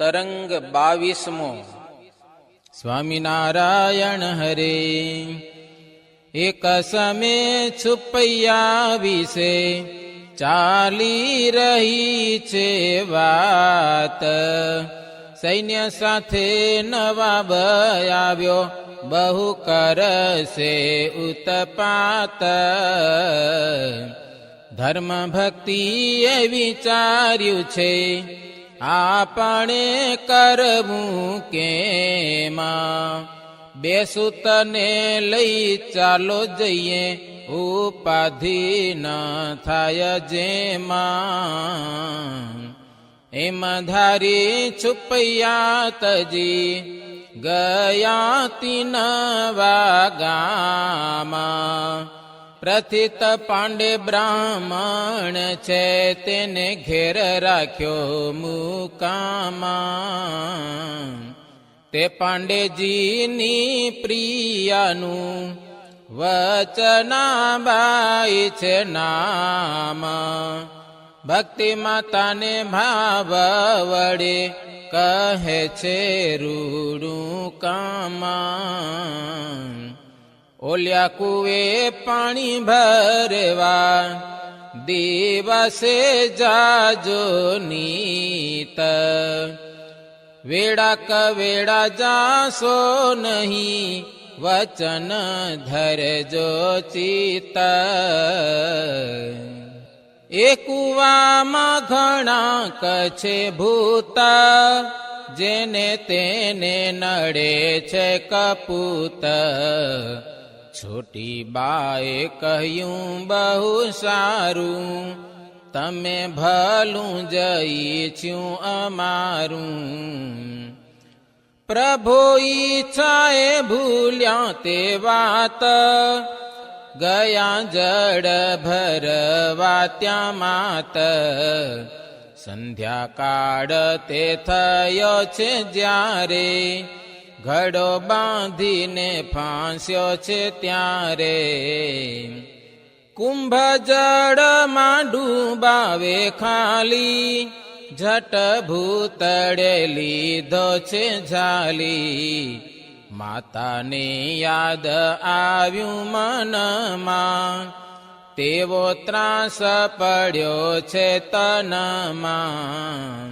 તરંગ 22મો. સ્વામિનારાયણ હરે. એક સમે છુપૈયા વિશે ચાલી રહી છે વાત. સૈન્ય સાથે નવાબ આવ્યો, બહુ કરશે ઉતપાત. ધર્મ ભક્તિએ વિચાર્યું છે, આપણે કરવું કેમાં. બે સૂતને લઈ ચાલો જઈએ, ઉપાધિ ન થાય જેમાં. એમ ધારી છુપૈયા તજી ગયા તીનવા ગામાં. પ્રથિત પાંડે બ્રાહ્મણ છે, તેને ઘેર રાખ્યો મુકામાં. તે પાંડેજીની પ્રિયાનું વચનાબાઈ છે નામ. ભક્તિ માતાને ભાવ વડે કહે છે રૂડું કામ. ઓલ્યા કુએ પાણી ભરવા દિવસે જાજો નીત. વેડા કવેડા જાશો નહીં, વચન ધરજો ચિત્ત. એ કુવામાં ઘણા કછે ભૂત, જેને તેને નડે છે કપૂત. છોટી બાએ કહ્યું બહુ સારું, તમે ભલું જઈછું અમારું. પ્રભુ ઈચ્છાએ ભૂલ્યા તે વાત, ગયા જળ ભરવા ત્યાં માત. સંધ્યાકાળ તે થયો છે જ્યારે, ઘડો બાંધીને ફાંસ્યો છે ત્યારે. કુંભ જળમાં ડૂબાવે ખાલી, જટ ભૂતળે લીધો છે ઝાલી. માતાને યાદ આવ્યું મનમાં, તેવો ત્રાસ પડ્યો છે તનમાં.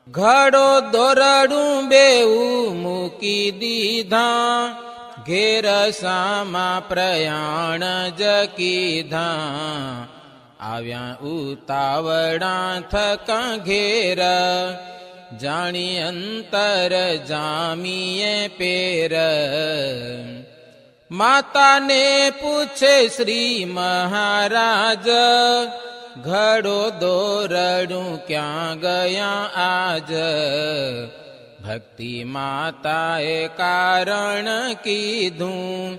ઘડો દોરડું બેઉ મૂકી દીધા, ઘેર સામા પ્રયાણ જ કીધા. આવ્યા ઉતાવળા થકા ઘેર, જાણી અંતર જામીએ પેર. માતાને પૂછે શ્રી મહારાજ, ઘડો દોરડું ક્યાં ગયા આજ. ભક્તિ માતાએ કારણ કીધું,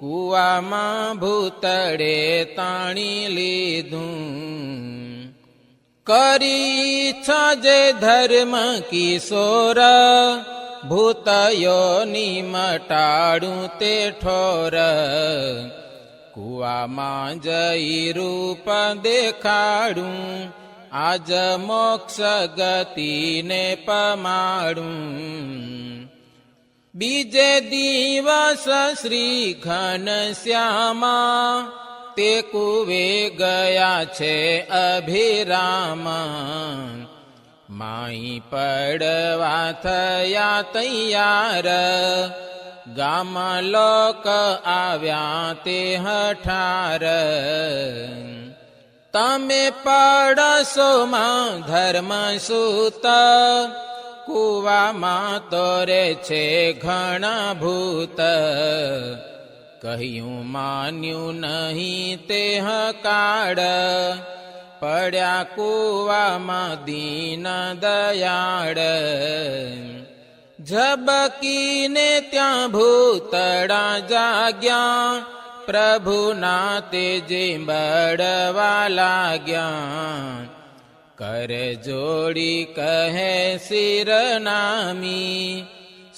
કુવામાં ભૂતળે તાણી લીધું. કરી ઈચ્છા જે ધર્મ કિશોર, ભૂતયોની મટાડું તે ઠોર. કુવામાં જઈ રૂપ દેખાડું, આજ મોક્ષ ગતિને પમાડું. બીજે દિવસ શ્રી ઘનશ્યામા, તે કુવે ગયા છે અભિરામ. માઈ પડવા થયા તૈયાર, ગામમાં લોક આવ્યા તે હઠાર. તમે પડશો માં ધર્મ સૂત, કુવામાં તોરે છે ઘણા ભૂત. કહ્યું માન્યું નહીં તે કાળ, પડ્યા કુવામાં દીન દયાળ. ઝબકીને ત્યાં ભૂતળા જાગ્યા, પ્રભુના તેજે બળવા લાગ્યા. કર જોડી કહે શિરનામી,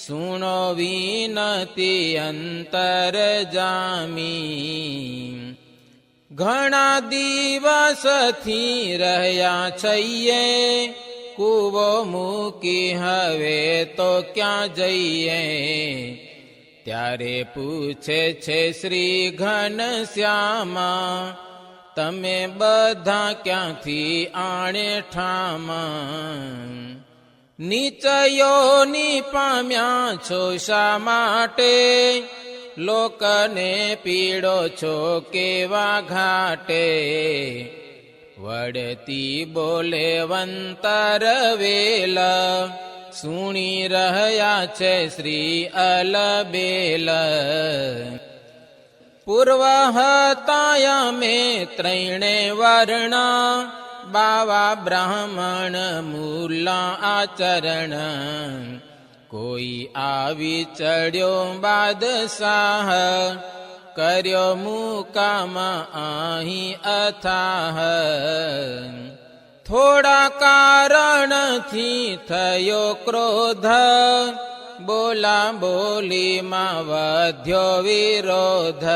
સુણો વિનતી અંતર જામી. ઘણા દિવસથી રહ્યા છીએ, કૂવો મૂકી હવે તો ક્યાં જઈએ? ત્યારે પૂછે છે શ્રી ઘનશ્યામા, તમે બધા ક્યાંથી આણે ઠામા? નીચયોની પામ્યા છો શા માટે? લોકને પીડો છો કેવા ઘાટે? વડતી બોલે વંતર વેલ, સુણી રહ્યા છે શ્રી અલબેલ. પૂર્વ હતા અમે ત્રણે વર્ણ, બાવા બ્રાહ્મણ મૂલા આચરણ. કોઈ આવી ચડ્યો બાદશાહ, કર્યો મુકામ અહીં અથાહ. થોડા કારણથી થયો ક્રોધ, બોલા બોલીમાં વધ્યો વિરોધ.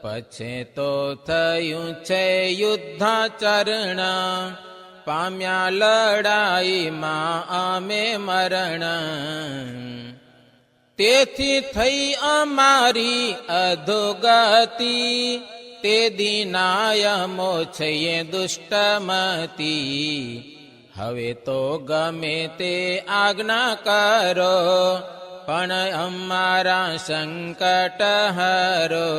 પછી તો થયું છે યુદ્ધાચરણ, પામ્યા લડાઈમાં અમે મરણ. તેથી થઈ અમારી અધોગતિ, તે દિનાયમો છે દુષ્ટમતી. હવે તો ગમે તે આજ્ઞા કરો, પણ અમારા સંકટ હરો.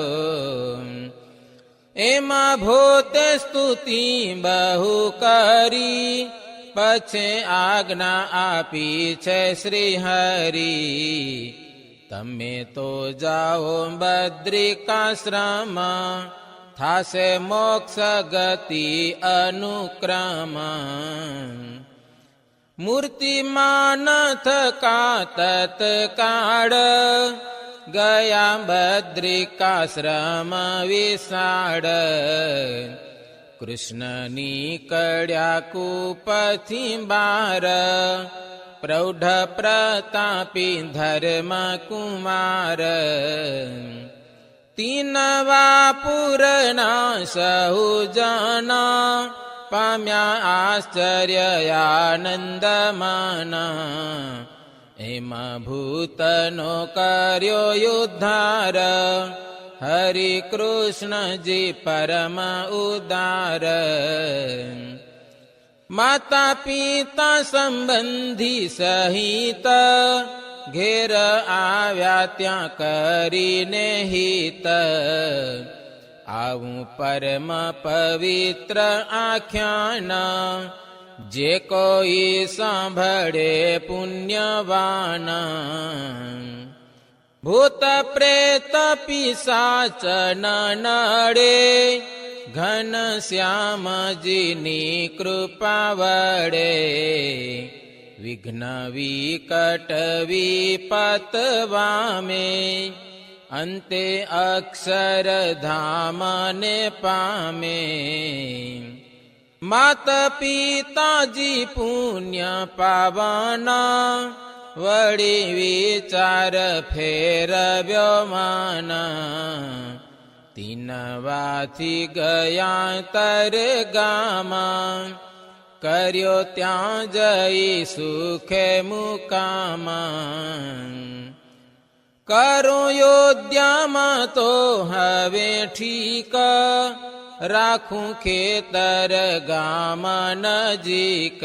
એમાં ભૂતે સ્તુતિ બહુ કરી, પછી આજ્ઞા આપી છે શ્રી હરિ. તમે તો જાઓ બદ્રિકાશ્રમ, થાશે મોક્ષ ગતિ અનુક્રમ. મૂર્તિમાન થકા તત્કાળ, ગયા બદ્રિકાશ્રમ વિશાળ. કૃષ્ણની કડ્યા કૂપથી બાર, પ્રૌઢ પ્રતાપી ધર્મ કુમાર. તીનવા પૂરના સહુ જના, પામ્યા આશ્ચર્ય આનંદ માના. એમાં ભૂતનો કર્યો યુદ્ધાર, હરિ કૃષ્ણજી પરમ ઉદાર. માતા પિતા સંબંધી સહિત, ઘેર આવ્યા ત્યાં કરીને હિત. આવું પરમ પવિત્ર આખ્યાન, જે કોઈ સાંભળે પુણ્યવાન. ભૂત પ્રેત પિશાચ ન નડે, ઘનશ્યામજીની કૃપા વડે. વિઘ્ન વિકટ વિપત વામે, અંતે અક્ષરધામને પામે. માત પિતાજી પુણ્ય પાવના, વળી વિચાર ફેરવ્યો માના. તીનવાથી ગયા તરે ગામા, કર્યો ત્યાં જઈ સુખે મુકામા. કરું યોધ્યામાં તો હવે ઠીક, રાખું ખેતર ગામ નજીક.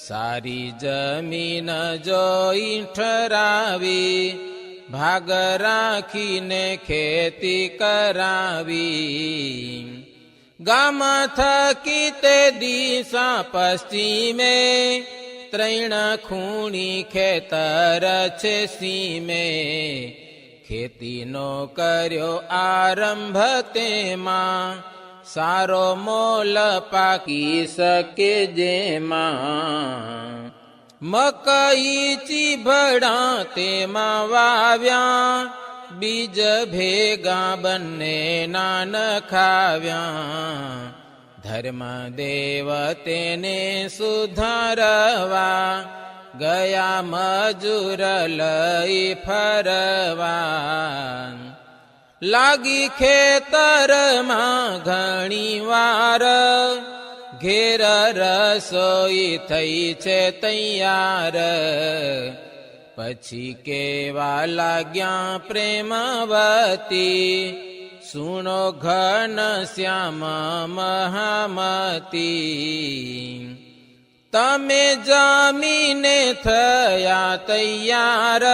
સારી જમીન જોઈ ઠરાવી, ભાગ રાખીને ખેતી કરાવી. ગામ થકી તે દિશા પશ્ચિમે, ત્રણ ખૂણી ખેતર છે સીમે. ખેતીનો કર્યો આરંભ તેમાં, સારો મોલ પાકી શકે જેમાં. મકઈ ચીભડા તેમાં વાવ્યા, બીજ ભેગા બંને નાન ખાવ્યા. ધર્મદેવ તેને સુધારવા, ગયા મજૂર લઈ ફરવા. લાગી ખેતરમાં ઘણી વાર, ઘેર રસોઈ થઈ છે તૈયાર, પછી કેવા લાગ્યા પ્રેમવતી, સુણો ઘન શ્યામ મહામતી. તમે જમીને થયા તૈયાર,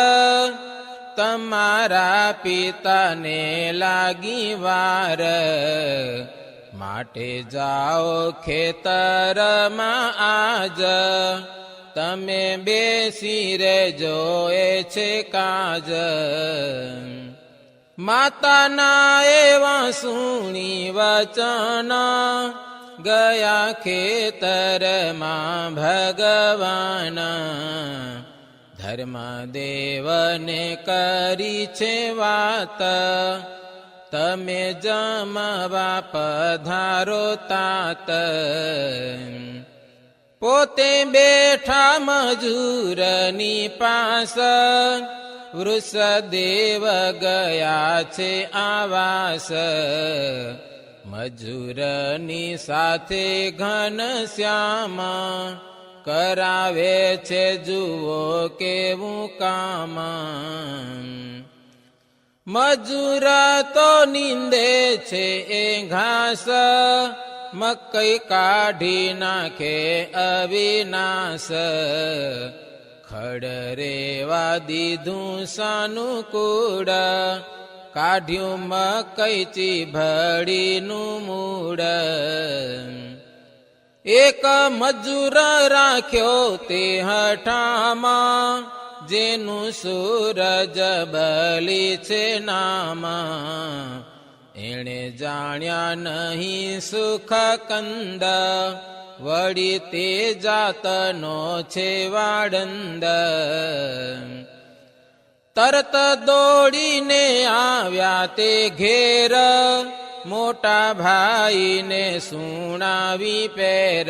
તમારા પિતાને લાગી વાર, માટે જાઓ ખેતરમાં આજ, તમે બેસી રહેજો એ છે કાજ. માતાના એવા સુણી વચન, ગયા ખેતરમાં ભગવાન, ધર્મદેવને કરી છે વાત, તમે જમવા પધારો तात. પોતે બેઠા મજૂરની પાસ, વૃષદેવ ગયા છે આવાસ, મજૂરની સાથે ઘનશ્યામ, કરાવે છે જુઓ કેવું કામ. મજૂર તો નીંદે છે એ ઘાસ, મકઈ કાઢી નાખે અવિનાશ, ખડ રેવા દીધું સાનુકૂળ, કાઢ્યું મકઈ ચીભડીનું મૂળ. એક મજૂર રાખ્યો તે હઠામાં, જેનું સૂરજ બલી છે નામ, એણે જાણ્યા નહીં સુખ કંદ, વળી તે જાતનો છે વાડંદ. તરત દોડીને આવ્યા તે ઘેર, મોટા ભાઈને સુણાવી પેર,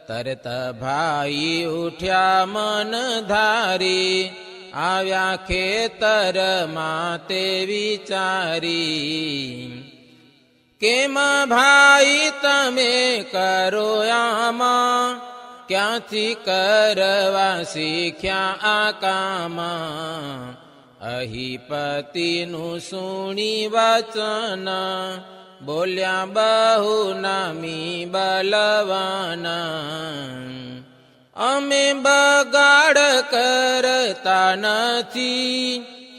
તરત ભાઈ ઉઠ્યા મન ધારી, આવ્યા ખેતરમાં તે વિચારી. કેમ ભાઈ તમે કરો આમાં, ક્યાંથી કરવા શીખ્યા આ કામ. અહીપતિનું સુણી વચન, બોલ્યા બહુ નામી બલવાન. અમે બગાડ કરતા નથી,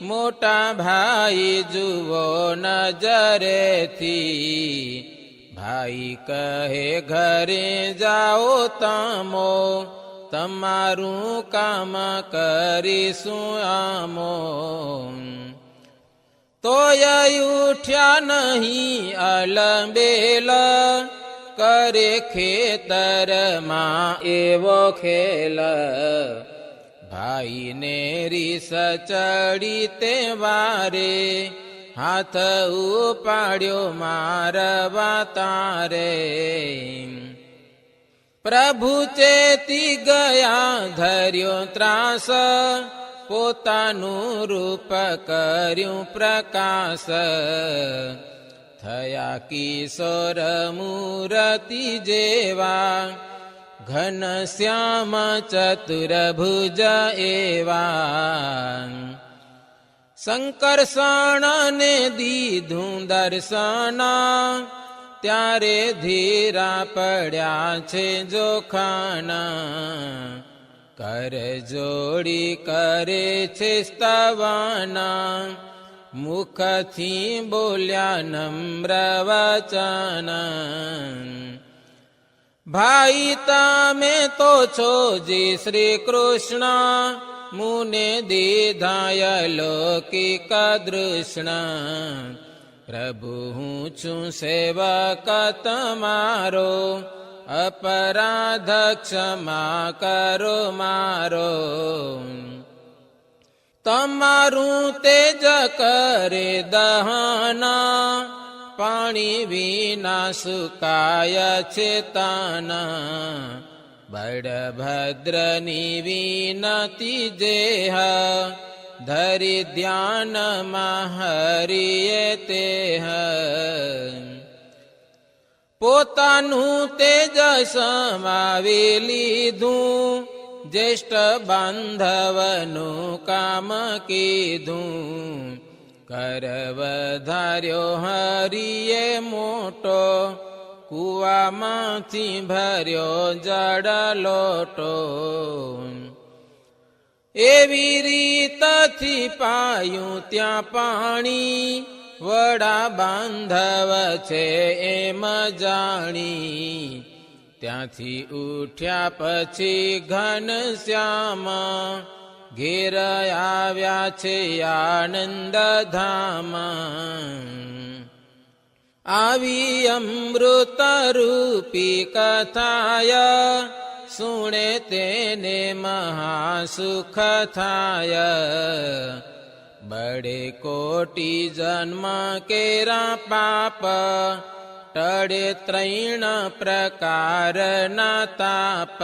મોટા ભાઈ જુઓ નજરેથી. ભાઈ કહે ઘરે જાઓ તમો, તમારું કામ કરીશું આમો. તોય ઉઠ્યા નહીં અલબેલ, કરે ખેતરમાં એવો ખેલ. ભાઈને રીસ ચડી તે વારે, હાથ ઉપાડ્યો મારવા તારે. પ્રભુ ચેતી ગયા ધર્યો ત્રાસ, પોતાનું રૂપ કર્યું પ્રકાશ. થયા કિશોર મૂરતિ જેવા, ઘનશ્યામ ચતુર્ભુજ એવા. શંકરષણને દીધું દર્શન, ત્યારે ધીરા પડ્યા છે જોખાન. કર જોડી કરે છે સ્તવન, મુખથી બોલ્યા નમ્ર વચન. ભાઈ તમે તો છો જી શ્રી કૃષ્ણ, મુને દીધાય લૌકિક દૃષ્ણ. પ્રભુ હું છું સેવક તમારો, અપરાધ ક્ષમા કરો મારો. તમારું તેજ કરે દહન, પાણી વિના સુકાય છે તન. બળભદ્રની વિનતી જેહ, ધરી ધ્યાનમાં હરિયે તેહ. પોતાનું તેજ સમાવી લીધું, જ્યેષ્ઠ બાંધવનું કામ કીધું. કર વધાર્યો હરિએ મોટો, કૂવામાંથી ભર્યો જળ લોટો. એવી રીતથી પાયું ત્યાં પાણી, વડા બાંધવ છે એમ જાણી. ત્યાંથી ઉઠ્યા પછી ઘનશ્યામ, ઘેર આવ્યા છે આનંદ ધામ. આવી અમૃત રૂપી કથાય, સુણે તેને મહાસુખ થાય. બળે કોટી જન્મ કેરા પાપ, ટળે ત્રણ પ્રકારના તાપ.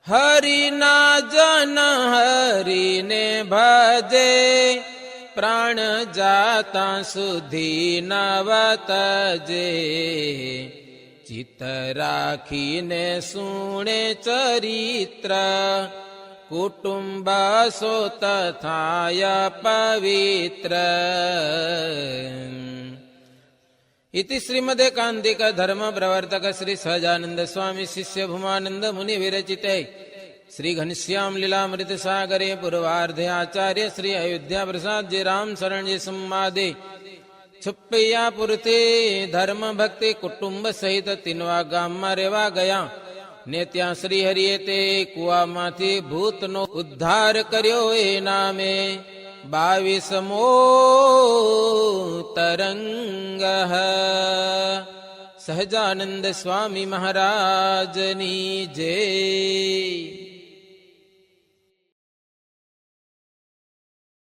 હરિના જન હરિને ભજે, પ્રાણ જાતા સુધી નવતજે. ચિત્ત રાખીને સુણે ચરિત્ર, કુટુંબ સોત થાય પવિત્ર. इति श्रीमदेकान्तिक धर्म प्रवर्तक श्री सहजानंद स्वामी शिष्य भूमानंद मुनि विरचिते श्री घनश्याम लीलामृत सागरे पूर्वार्धे आचार्य श्री अयोध्या प्रसाद जी राम शरण जी संवादे છુપૈયાપુરથી ધર્મ ભક્તિ કુટુંબ સહિત તીનવા ગામમાં રહેવા ગયા ને ત્યાં શ્રી હરિએ તે કુવામાંથી ભૂતનો ઉદ્ધાર કર્યો. એ નામે 22મો તરંગ. સહજાનંદ સ્વામી મહારાજની જય.